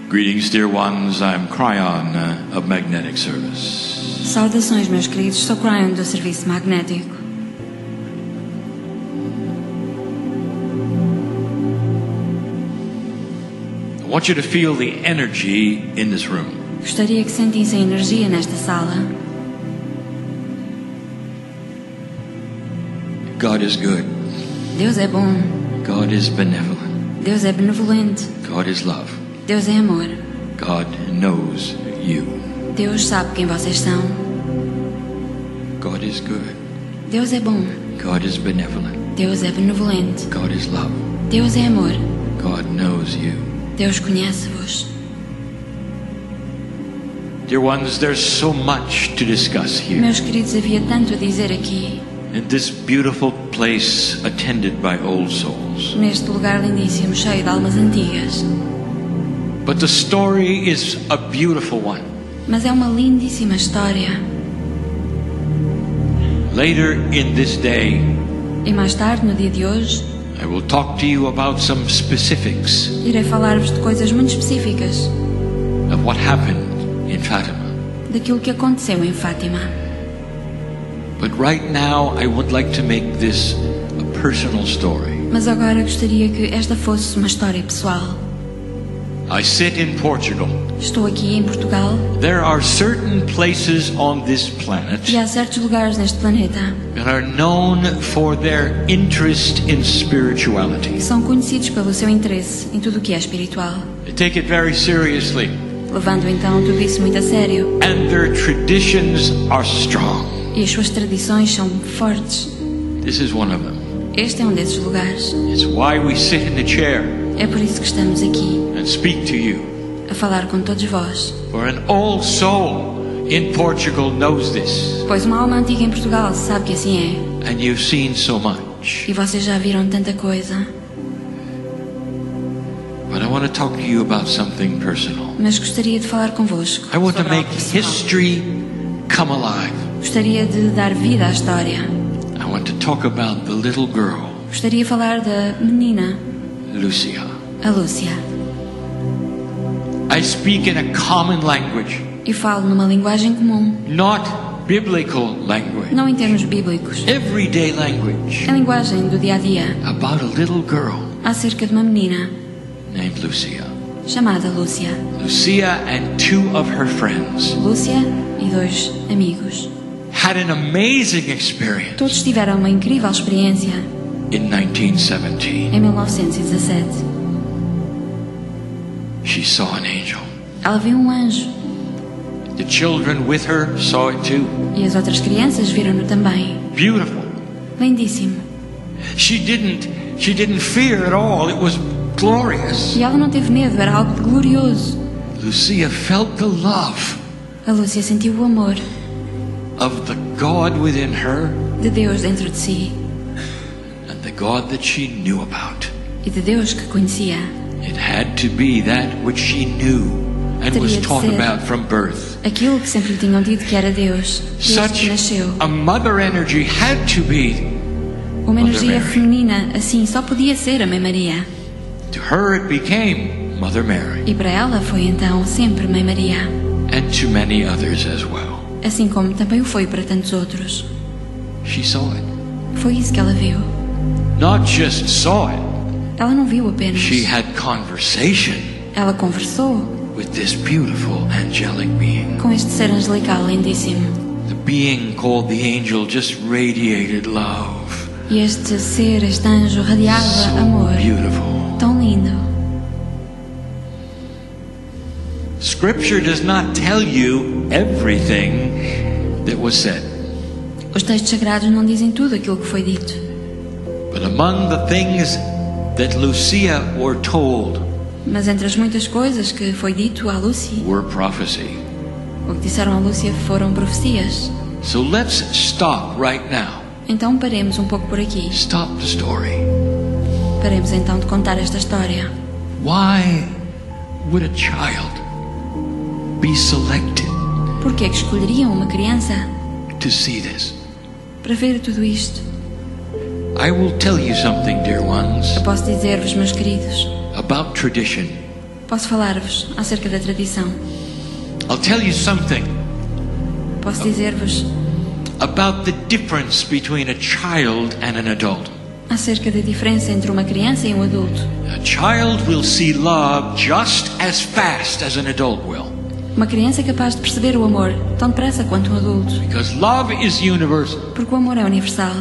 Greetings, dear ones. I'm Kryon of Magnetic Service. Saudações, meus queridos. Sou Kryon do Serviço Magnético. I want you to feel the energy in this room. Gostaria que sentissem energia nesta sala. God is good. Deus é bom. God is benevolent. Deus é benevolente. God is love. Deus é amor. God knows you. Deus sabe quem vocês são. God is good. Deus é bom. God is benevolent. Deus é benevolente. God is love. Deus é amor. God knows you. Deus conhece-vos. Dear ones, there's so much to discuss here. Meus queridos, havia tanto a dizer aqui. In this beautiful place attended by old souls. Neste lugar lindíssimo, cheio de almas antigas. But the story is a beautiful one. Mas é uma lindíssima história. Later in this day, E mais tarde, no dia de hoje, I will talk to you about some specifics irei falar-vos de coisas muito específicas of what happened in Fatima. daquilo que aconteceu em Fátima. But right now, I would like to make this a personal story. Mas agora gostaria que esta fosse uma história pessoal. I sit in Portugal. Estou aqui em Portugal There are certain places on this planet e há certos lugares neste planeta that are known for their interest in spirituality. que são conhecidos pelo seu interesse em tudo o que é espiritual, They take it very seriously, levando então tudo isso muito a sério. and their traditions are strong. E as suas tradições são fortes. This is one of them. Este é um desses lugares. It's why we sit in the chair É por isso que estamos aqui and speak to you. a falar com todos vós. For an old soul in Portugal knows this, Pois uma alma antiga em Portugal sabe que assim é. and you've seen so much. E vocês já viram tanta coisa. But I want to talk to you about something personal. Mas gostaria de falar convosco I want to sobre algo make pessoal. history come alive. Gostaria de dar vida à história. I want to talk about the little girl, Gostaria de falar da menina, Lucia. a Lúcia. I speak in a common language, E falo numa linguagem comum, not biblical language, não em termos bíblicos. everyday language, É a linguagem do dia a dia, about a little girl acerca de uma menina named Lucia. chamada Lúcia. Lucia and two of her friends Lúcia e dois amigos. had an amazing experience Todos tiveram uma incrível experiência in 1917. em 1917. She saw an angel. Ela viu um anjo The children with her saw it too. e as outras crianças viram-no também. Beautiful. Lindíssimo. She didn't fear at all. It was glorious. E ela não teve medo, era algo glorioso. Lucia felt the love A Lúcia sentiu o amor of the God within her de Deus dentro de si and the God that she knew about. e de Deus que conhecia. It had to be that which she knew and was Teria de taught ser about from birth. aquilo que sempre lhe tinham dito que era Deus, desde Such que nasceu. a mother energy had to be. Uma Mother energia Mary. feminina assim só podia ser a Mãe Maria. To her it became Mother Mary, E para ela foi então sempre Mãe Maria, and to many others as well. assim como também o foi para tantos outros. She saw it. Foi isso que ela viu. Not just saw it, Ela não viu apenas. she had conversation Ela conversou with this beautiful angelic being. com este ser angelical lindíssimo. The being called the angel just radiated love. E este ser, este anjo, radiava So amor. beautiful. Tão lindo. Scripture does not tell you everything that was said. Os textos sagrados não dizem tudo aquilo que foi dito. But among the things that Lucia were told Mas entre as muitas coisas que foi dito à Lucy, were prophecy. o que disseram à Lúcia foram profecias. So let's stop right now. Então paremos um pouco por aqui. Stop the story. Paremos então de contar esta história. Why would a child be selected Por que é que escolheriam uma criança to see this? para ver tudo isto? I will tell you something, dear ones, Eu posso dizer-vos, meus queridos, about tradition. Posso falar-vos acerca da tradição. I'll tell you something Posso dizer-vos about the difference between a child and an adult. acerca da diferença entre uma criança e um adulto. A child will see love just as fast as an adult will. Uma criança é capaz de perceber o amor tão depressa quanto um adulto, Because love is universal. porque o amor é universal.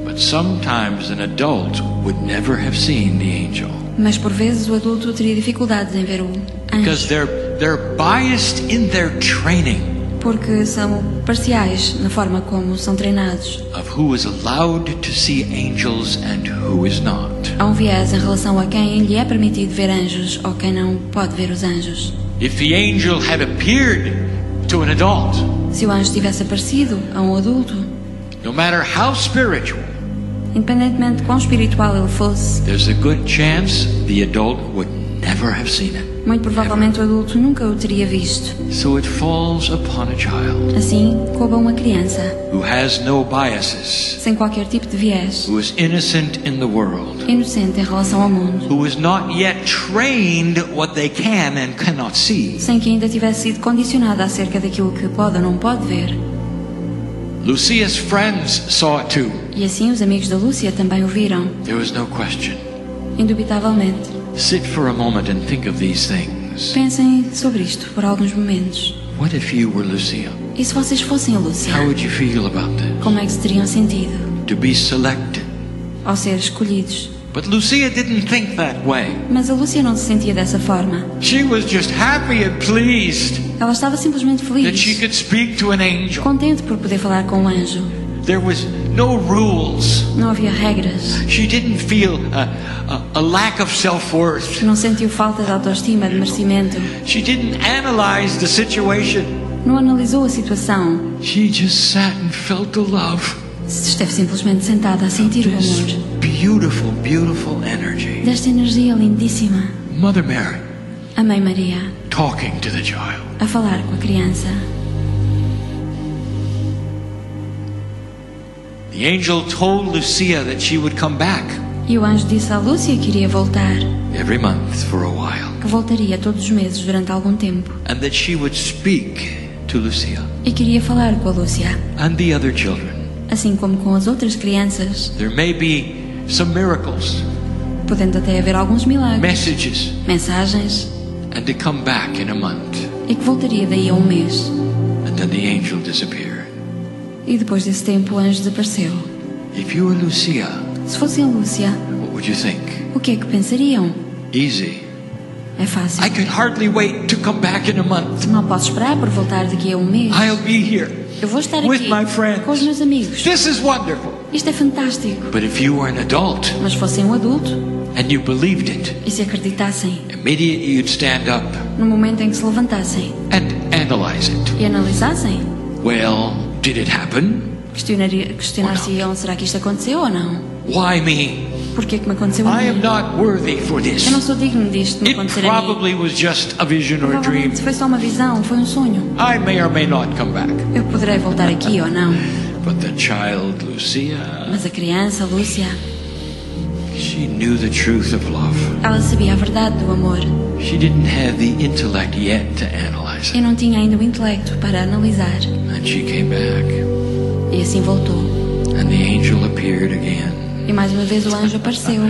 But sometimes an adult would never have seen the angel. Mas por vezes o adulto teria dificuldades em ver o Because anjo, they're biased in their training porque são parciais na forma como são treinados. of who is allowed to see angels and who is not. Há um viés em relação a quem lhe é permitido ver anjos ou quem não pode ver os anjos. If the angel had appeared to an adult, Se o anjo tivesse aparecido a um adulto, no matter how spiritual, independentemente de quão espiritual ele fosse, there's a good chance the adult would never have seen it. muito provavelmente o adulto nunca o teria visto. So it falls upon a child Assim, coube a uma criança, who has no biases, sem qualquer tipo de viés, who is innocent in the world, inocente em relação ao mundo, who is not yet trained what they can and cannot see. sem que ainda tivesse sido condicionada acerca daquilo que pode ou não pode ver. Lucia's friends saw it too. E assim os amigos da Lúcia também o viram, There was no question. indubitavelmente. Sit for a moment and think of these things. Pensem sobre isto por alguns momentos. What if you were Lucia? E se vocês fossem a Lúcia, How would you feel about this? como é que se teriam sentido To be selected. ao ser escolhidos? But Lucia didn't think that way. Mas a Lúcia não se sentia dessa forma. She was just happy and pleased Ela estava simplesmente that she feliz, could speak to an angel. contente por poder falar com um anjo. There was no rules. Não havia regras. She didn't feel a lack of self-worth. Não sentiu falta de autoestima, de merecimento. She didn't analyze the situation. Não analisou a situação. She just sat and felt the love. Esteve simplesmente sentada a sentir o This amor beautiful, beautiful energy. desta energia lindíssima. Mother Mary A Mãe Maria talking to the child. a falar com a criança. The angel told Lucia that she would come back E o anjo disse à Lúcia que iria voltar, every month for a while, que voltaria todos os meses durante algum tempo. and that she would speak to Lucia E queria falar com a Lúcia, and the other children. assim como com as outras crianças, There may be some miracles, podendo até haver alguns milagres, messages, mensagens, and to come back in a month. e que voltaria daí a um mês. And then the angel disappeared. E depois desse tempo o anjo desapareceu. If you were Lucia, Se fosse a Lúcia, what would you think? o que é que pensariam? Easy. É fácil. I could hardly wait to come back in a month. Não posso esperar por voltar daqui a um mês. I'll be here Eu vou estar with aqui my friends. com os meus amigos. This is wonderful. Isto é fantástico. But if you were an adult Mas se fossem um adulto and you believed it, e se acreditassem, immediately you'd stand up no momento em que se levantassem and analyze it. e analisassem, Well, did it happen? questionar-se-iam, será que isto aconteceu ou não? Why me? Porquê que me aconteceu a I am mim? not worthy for this. Eu não sou digno disto me It acontecer a mim. probably was just a vision or a dream. Provavelmente foi só uma visão, foi um sonho. I may or may not come back. Eu poderei voltar aqui ou não. But the child, Lucia, Mas a criança, Lúcia, she knew the truth of love. ela sabia a verdade do amor She didn't have the intellect yet to analyze e it. não tinha ainda o intelecto para analisar. And she came back, E assim voltou. and the angel appeared again E mais uma vez o anjo apareceu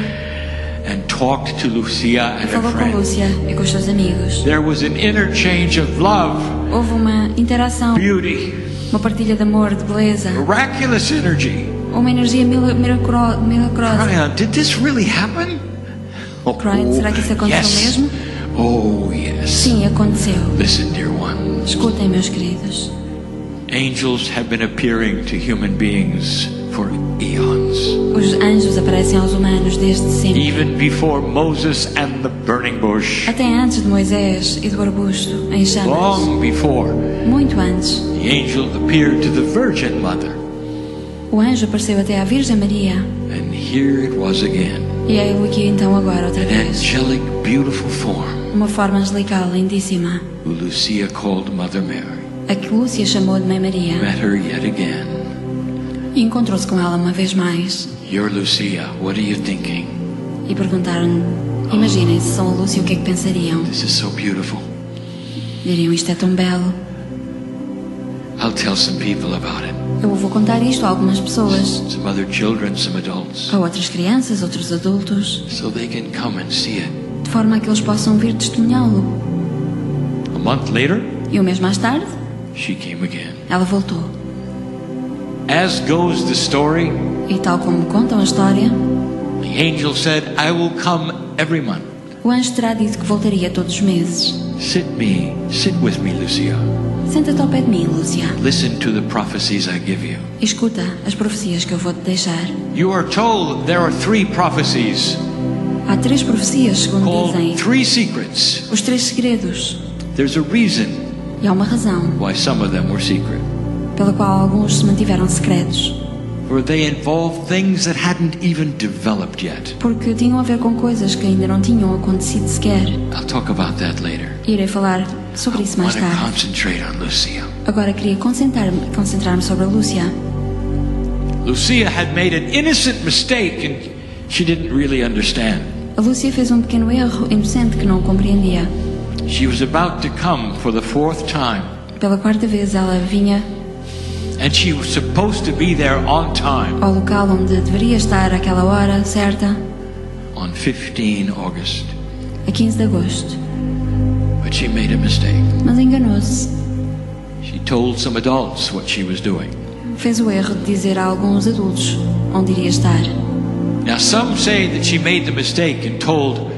and talked to Lucia e and her falou com friend. Lúcia e com os seus amigos. There was an interchange of love, Houve uma interação, beauty, uma partilha de amor, de beleza, miraculous energy. uma energia milagrosa. Kryon, did this really happen? Kryon, será que isso aconteceu yes. mesmo? Oh, yes. Sim, aconteceu. Listen, dear ones. Escutem, meus queridos. Angels have been appearing to human beings for eons. Os anjos aparecem aos humanos desde sempre. Even before Moses and the burning bush. Até antes de Moisés e do arbusto em chamas. Long before, Muito antes. the angel appeared to the Virgin Mother. O anjo apareceu até à Virgem Maria. And here it was again. E é ele aqui então agora outra An vez. angelic, beautiful form Uma forma angelical lindíssima. who Lucia called Mother Mary. A que Lúcia chamou de Mãe Maria. Met her yet again. E encontrou-se com ela uma vez mais. You're Lucia, what are you thinking? E perguntaram: Imaginem, se são a Lúcia, o que é que pensariam? This is so beautiful. Diriam, isto é tão belo. I'll tell some people about it. Eu vou contar isto a algumas pessoas, Some other children, some adults. a outras crianças, outros adultos, So they can come and see it. de forma a que eles possam vir testemunhá-lo. A month later, E um mês mais tarde, she came again. ela voltou. As goes the story, E tal como contam a história, the angel said, I will come every month. o anjo terá dito que voltaria todos os meses. Sit with me, Lucia. Senta-te ao pé de mim, Lúcia, Listen to the prophecies I give you. e escuta as profecias que eu vou-te deixar. You are told there are 3 prophecies Há 3 profecias, segundo dizem, called 3 secrets. os 3 segredos. There's a reason E há uma razão why some of them were secret. pela qual alguns se mantiveram secretos. For they involve things that hadn't even developed yet. Porque tinham a ver com coisas que ainda não tinham acontecido sequer. I'll talk about that later. Irei falar sobre isso I mais want to tarde. concentrate on Lucia. Agora queria concentrar-me sobre a Lúcia. Lucia had made an innocent mistake and she didn't really understand. A Lúcia fez um pequeno erro inocente que não compreendia. She was about to come for the 4th time Pela 4ª vez ela vinha and she was supposed to be there on time ao local onde deveria estar àquela hora certa, on 15 August. a 15 de agosto. But she made a mistake. Mas enganou-se. She told some adults what she was doing. Fez o erro de dizer a alguns adultos onde iria estar. Now some say that she made the mistake and told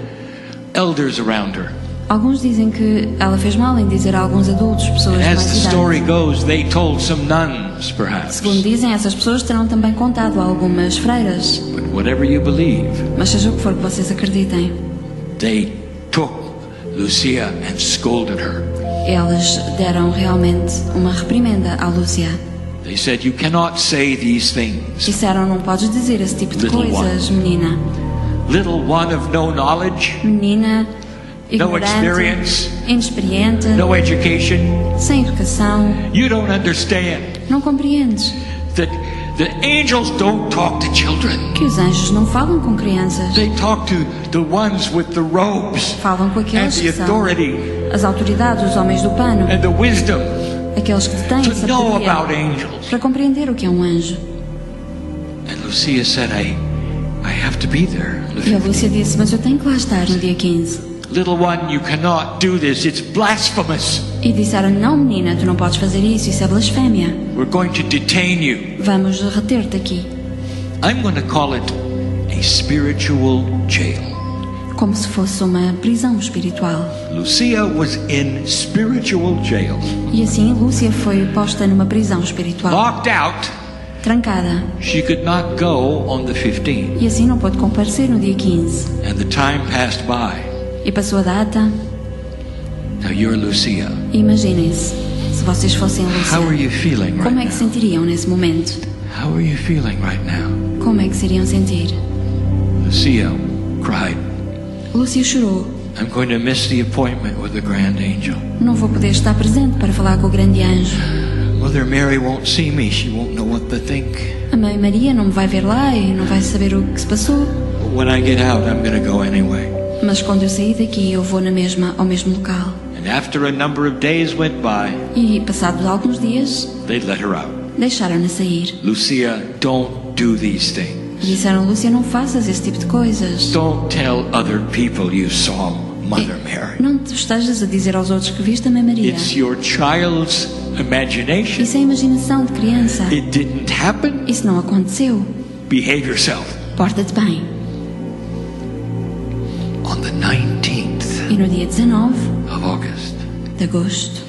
elders around her. Alguns dizem que ela fez mal em dizer a alguns adultos, pessoas de As mais the story idade. goes, they told some nuns, perhaps. Segundo dizem, essas pessoas terão também contado a algumas freiras. But whatever you believe, Mas seja o que for que vocês acreditem, they took Lucia and scolded her. eles deram realmente uma reprimenda à Lúcia. They said, you cannot say these things. Disseram, não podes dizer esse tipo de Little coisas, menina. Little one of no knowledge, Menina, no ignorante, experience, inexperiente, no education. sem educação. You don't understand Não compreendes that the angels don't talk to children. que os anjos não falam com crianças. They talk to the ones with the robes Falam com and aqueles the que são authority as autoridades, os homens do pano, and the wisdom aqueles que têm to know about sabedoria angels. para compreender o que é um anjo. And Lucia said, I have to be there. E a Lúcia disse, mas eu tenho que lá estar no dia 15. Little one, you cannot do this. It's blasphemous. E disseram, não menina, tu não podes fazer isso é blasfémia. We're going to detain you. Vamos reter-te aqui. I'm going to call it a spiritual jail. Como se fosse uma prisão espiritual. Lucia was in spiritual jail. E assim Lúcia foi posta numa prisão espiritual. Locked out. Trancada. She could not go on the 15th. E assim não pôde comparecer no dia 15. And the time passed by. E passou a data. Now you're Lucia. E imaginem-se, se vocês fossem a How are Lúcia, you feeling right como é que se now? sentiriam nesse momento? How are you feeling right now? Como é que se iriam sentir? Lucia cried. Lúcia chorou. I'm going to miss the appointment with the grand angel. Não vou poder estar presente para falar com o grande anjo. Mother Mary won't see me. She won't know what to think. A mãe Maria não me vai ver lá e não vai saber o que se passou. But when I get out, I'm going to go anyway. Mas quando eu sair daqui, eu vou ao mesmo local. And after a number of days went by, E passados alguns dias, they let her out. deixaram-na sair. Lucia, don't do these things. E disseram, Lúcia, não faças esse tipo de coisas. Don't tell other people you saw Mother Mary. Não te estejas a dizer aos outros que viste a mãe Maria. It's your child's imagination. Isso é a imaginação de criança. It didn't happen. Isso não aconteceu. Behave yourself. Porta-te bem. On the 19th E no dia 19 of August, de agosto,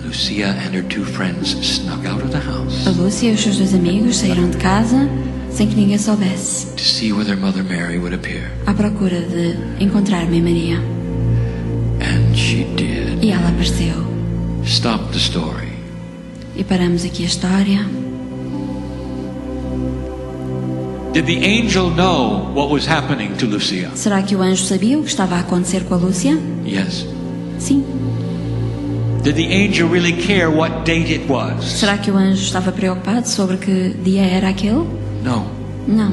Lucia and her 2 friends snuck out of the house a Lúcia e os seus 2 amigos saíram de casa sem que ninguém soubesse, to see whether Mother Mary would appear. à procura de encontrar Mãe Maria. And she did. E ela apareceu. Stop the story. E paramos aqui a história. Did the angel know what was happening to Lucia? Será que o anjo sabia o que estava a acontecer com a Lúcia? Yes. Sim. Did the angel really care what date it was? Será que o anjo estava preocupado sobre que dia era aquele? No. Não.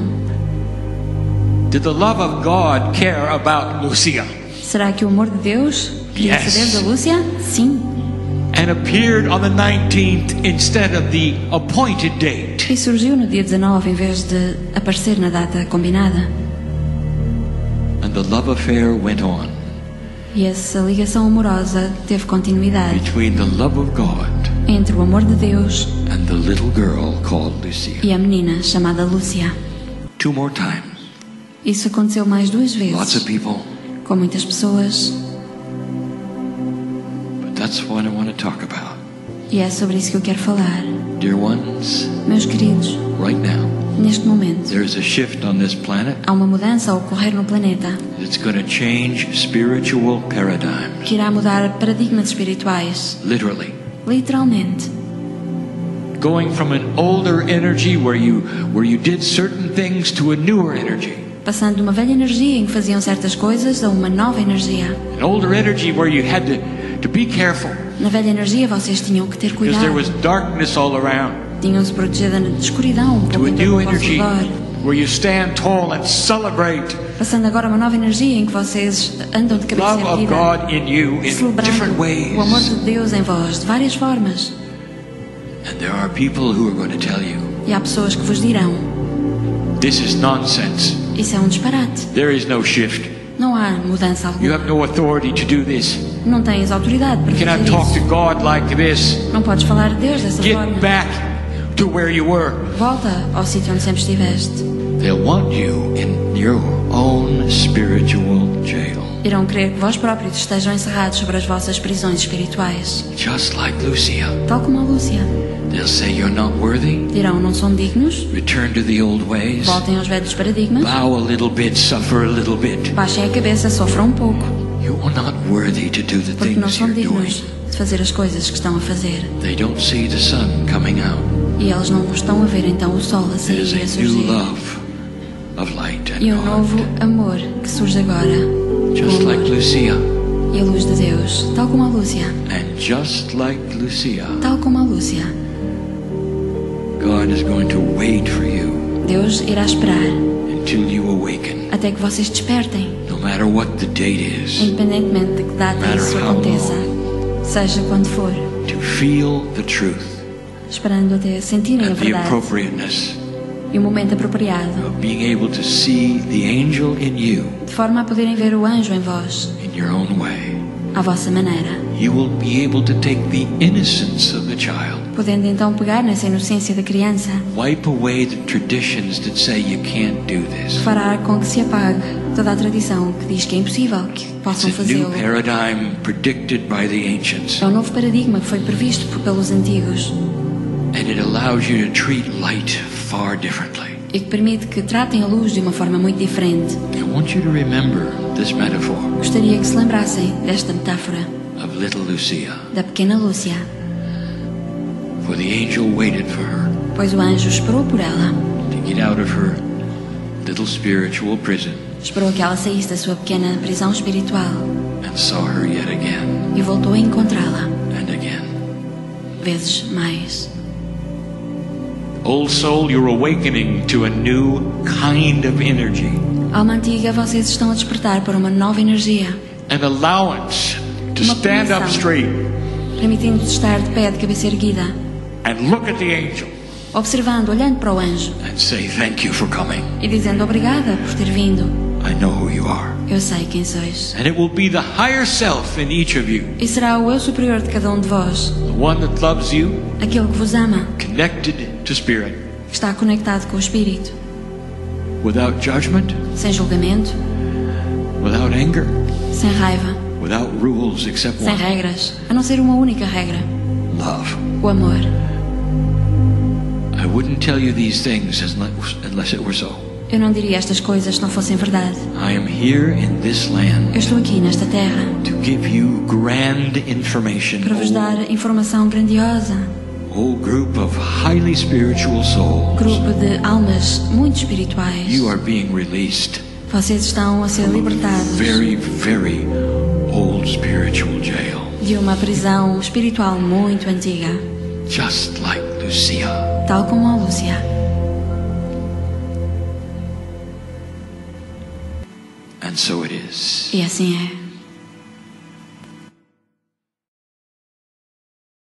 Did the love of God care about Lucia? Será que o amor de Deus queria Yes. saber da Lúcia? Sim. And appeared on the 19th instead of the appointed date. E surgiu no dia 19 em vez de aparecer na data combinada. And the love affair went on E essa ligação amorosa teve continuidade between the love of God entre o amor de Deus and the little girl called Lucia. e a menina chamada Lúcia. 2 more times. Isso aconteceu mais 2 Lots of vezes, people. com muitas pessoas, But that's what I want to talk about. e é sobre isso que eu quero falar. Dear ones, Meus queridos, right now, neste momento, there's a shift on this planet há uma mudança a ocorrer no planeta that's going to change spiritual paradigms. que irá mudar paradigmas espirituais, Literally. literalmente. Going from an older energy where you did certain things to a newer energy. Passando de uma velha energia em que faziam certas coisas a uma nova energia. An older energy where you had to be careful Na velha energia vocês tinham que ter because there cuidado. was darkness all around. Tinham-se protegido da escuridão um To pouco a em new todo o vosso energy redor. where you stand tall and celebrate Passando agora a uma nova energia em que vocês andam de cabeça love of erguida, God in you in different celebrando o amor ways. de Deus em vós, de várias formas. And there are people who are going to tell you, E há pessoas que vos dirão, this is nonsense. isso é um disparate. There is no shift. Não há mudança You alguma. have no authority to do this. Não tens autoridade para You cannot fazer talk to isso. God like this. Não podes falar de Deus dessa Get forma. back to where you were. Volta ao sítio onde sempre estiveste. They'll want you in your own spiritual jail. Irão querer que vós próprios estejam encerrados sobre as vossas prisões espirituais. Just like Lucia. Tal como a Lúcia. They'll say you're not worthy. Dirão, não são dignos. Return to the old ways. Voltem aos velhos paradigmas. Bow a little bit, suffer a little bit. Baixem a cabeça, sofram um pouco. You are not worthy to do the Porque não things são you're doing. dignos de fazer as coisas que estão a fazer. They don't see the sun coming out. E eles não estão a ver então o sol a sair There's e a a new surgir. love of light E and um novo God. amor que surge agora. Just O like amor Lucia. e a luz de Deus. Tal como a Lúcia. And just like Lucia, Tal como a Lúcia. God is going to wait for you Deus irá esperar until you awaken. até que vocês despertem. No matter what the date is. Independentemente de que data matter isso how aconteça. Seja quando for. To feel the truth Esperando até sentirem a and the verdade. appropriateness E o momento apropriado. of being able to see the angel in you De forma a poderem ver o anjo em vós. in your own way. À vossa maneira. You will be able to take the innocence of the child, Podendo então pegar nessa inocência da criança. wipe away the traditions that say you can't do this. Fará com que se apague toda a tradição que diz que é impossível que possam It's a new fazê-lo. paradigm predicted by the ancients, É um novo paradigma que foi previsto pelos antigos and it allows you to treat light far differently. e que permite que tratem a luz de uma forma muito diferente. I want you to remember this metaphor Gostaria que se lembrassem desta metáfora of little Lucia, da pequena Lúcia, for the angel waited for her pois o anjo esperou por ela, to get out of her little spiritual prison esperou que ela saísse da sua pequena prisão espiritual and saw her yet again e voltou a encontrá-la and again. vezes mais. Old soul, you're awakening to a new kind of energy. Alma antiga, vocês estão a despertar para uma nova energia, An allowance to Uma stand up permissão. straight permitindo-vos estar de pé, de cabeça erguida, and look at the angel observando, olhando para o anjo and say, thank you for coming. e dizendo obrigada por ter vindo. I know who you are. Eu sei quem sois. And it will be the higher self in each of you, E será o eu superior de cada um de vós, the one that loves you, aquele que vos ama, connected to spirit, que está conectado com o Espírito, without judgment, sem julgamento, without anger, sem raiva, without rules except sem one, regras, a não ser uma única regra: love. o amor. I wouldn't tell you these things unless it were so. Eu não diria estas coisas se não fossem verdade. I am here in this Eu land estou aqui nesta terra to give you grand information, para vos dar informação grandiosa. whole group of highly spiritual souls. Grupo de almas muito espirituais. You are being released Vocês estão a ser from a libertados very, very old spiritual jail, de uma prisão espiritual muito antiga, just like Lucia. tal como a Lúcia. so it is. E assim é.